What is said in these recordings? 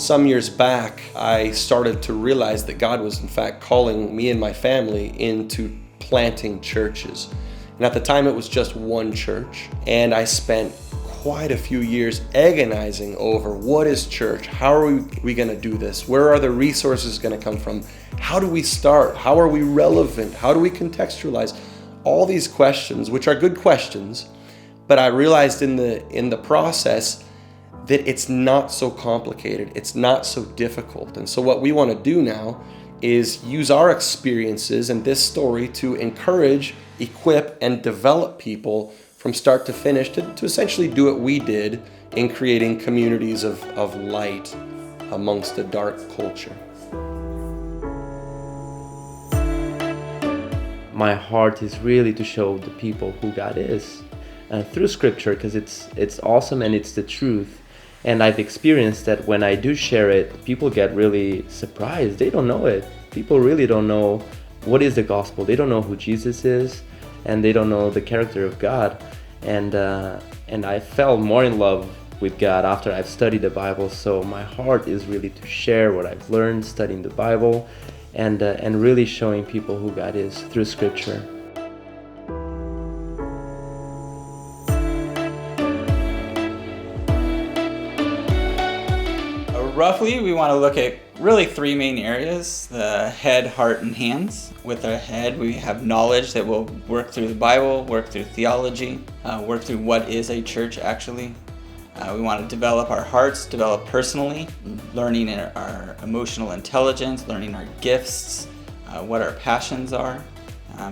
some years back, I started to realize that God was in fact calling me and my family into planting churches. And at the time it was just one church, and I spent quite a few years agonizing over what is church? How are we going to do this? Where are the resources going to come from? How do we start? How are we relevant? How do we contextualize? All these questions, which are good questions, but I realized in the process that it's not so complicated, it's not so difficult. And so what we want to do now is use our experiences and this story to encourage, equip, and develop people from start to finish to essentially do what we did in creating communities of light amongst a dark culture. My heart is really to show the people who God is through scripture, because it's awesome and it's the truth. And I've experienced that when I do share it, people get really surprised. They don't know it. People really don't know what is the gospel. They don't know who Jesus is, and they don't know the character of God. And I fell more in love with God after I've studied the Bible. So my heart is really to share what I've learned studying the Bible, and really showing people who God is through scripture. Roughly, we want to look at really three main areas: the head, heart, and hands. With our head, we have knowledge that will work through the Bible, work through theology, work through what is a church actually. We want to develop our hearts, develop personally, learning our emotional intelligence, learning our gifts, what our passions are.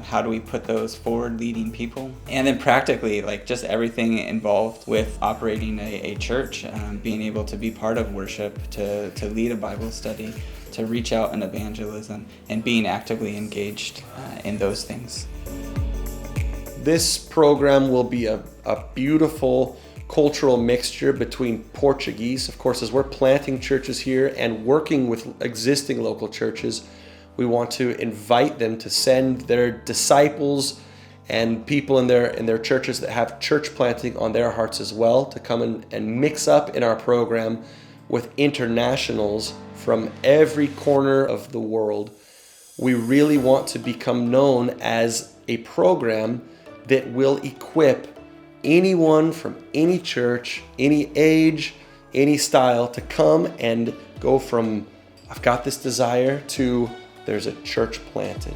How do we put those forward, leading people? And then practically, like just everything involved with operating a church, being able to be part of worship, to lead a Bible study, to reach out in evangelism, and being actively engaged in those things. This program will be a beautiful cultural mixture between Portuguese, of course, as we're planting churches here and working with existing local churches. We want to invite them to send their disciples and people in their churches that have church planting on their hearts as well to come and mix up in our program with internationals from every corner of the world. We really want to become known as a program that will equip anyone from any church, any age, any style to come and go from I've got this desire to there's a church planted.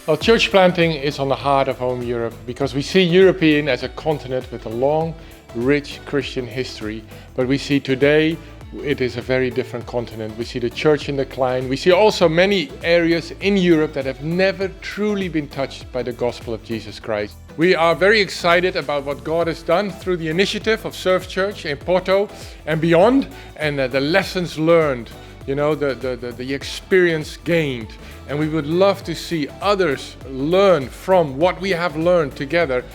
Well, church planting is on the heart of home Europe because we see European as a continent with a long, rich Christian history, but we see today it is a very different continent. We see the church in decline. We see also many areas in Europe that have never truly been touched by the gospel of Jesus Christ. We are very excited about what God has done through the initiative of Serve Church in Porto and beyond, and the lessons learned, the experience gained. And we would love to see others learn from what we have learned together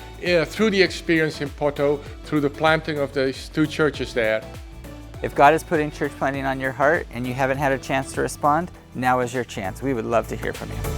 through the experience in Porto, through the planting of these two churches there. If God is putting church planting on your heart and you haven't had a chance to respond, now is your chance. We would love to hear from you.